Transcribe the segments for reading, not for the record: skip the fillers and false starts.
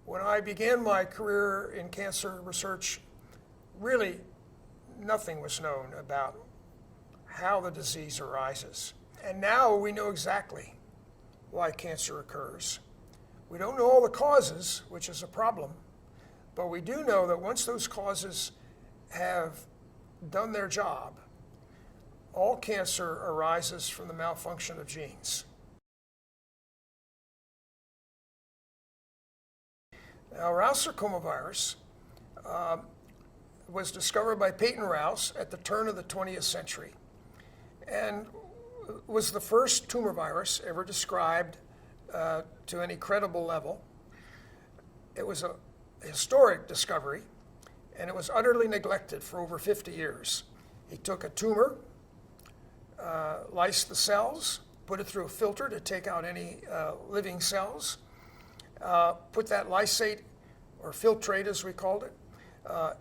When I began my career in cancer research, really nothing was known about how the disease arises. And now we know exactly why cancer occurs. We don't know all the causes, which is a problem, but we do know that once those causes have done their job, all cancer arises from the malfunction of genes. Now, Roussarcoma virus was discovered by Peyton Rouse at the turn of the 20th century and was the first tumor virus ever described to any credible level. It was a historic discovery, and it was utterly neglected for over 50 years. He took a tumor, lysed the cells, put it through a filter to take out any living cells, put that lysate, or filtrate as we called it,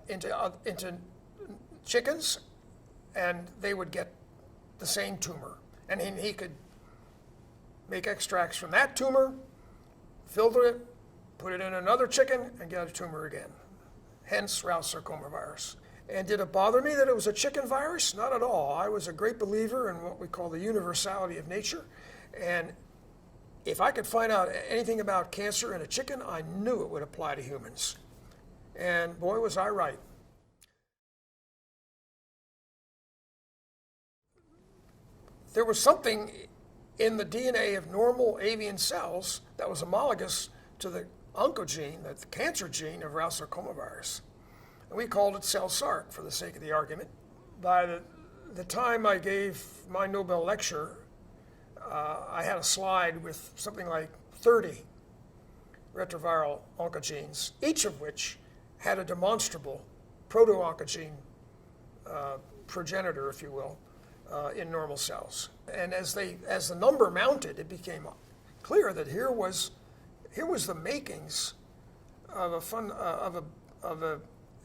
into chickens, and they would get the same tumor. And he could make extracts from that tumor, filter it, put it in another chicken, and get a tumor again. Hence Roussarcoma virus. And did it bother me that it was a chicken virus? Not at all. I was a great believer in what we call the universality of nature. And if I could find out anything about cancer in a chicken, I knew it would apply to humans. And boy, was I right. There was something in the DNA of normal avian cells that was homologous to the oncogene, the cancer gene of Roussarcoma virus. And we called it cell Sark for the sake of the argument. By the time I gave my Nobel lecture, I had a slide with something like 30 retroviral oncogenes, each of which had a demonstrable proto-oncogene progenitor, if you will, in normal cells. And as the number mounted, it became clear that here was the makings of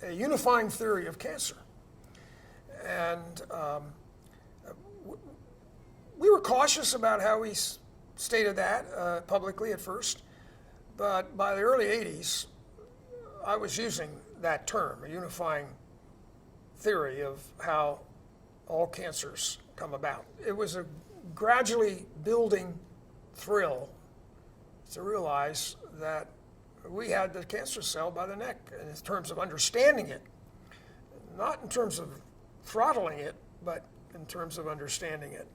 a unifying theory of cancer. And we were cautious about how we stated that publicly at first, but by the early 80s, I was using that term, a unifying theory of how all cancers come about. It was a gradually building thrill to realize that we had the cancer cell by the neck in terms of understanding it, not in terms of throttling it, but in terms of understanding it.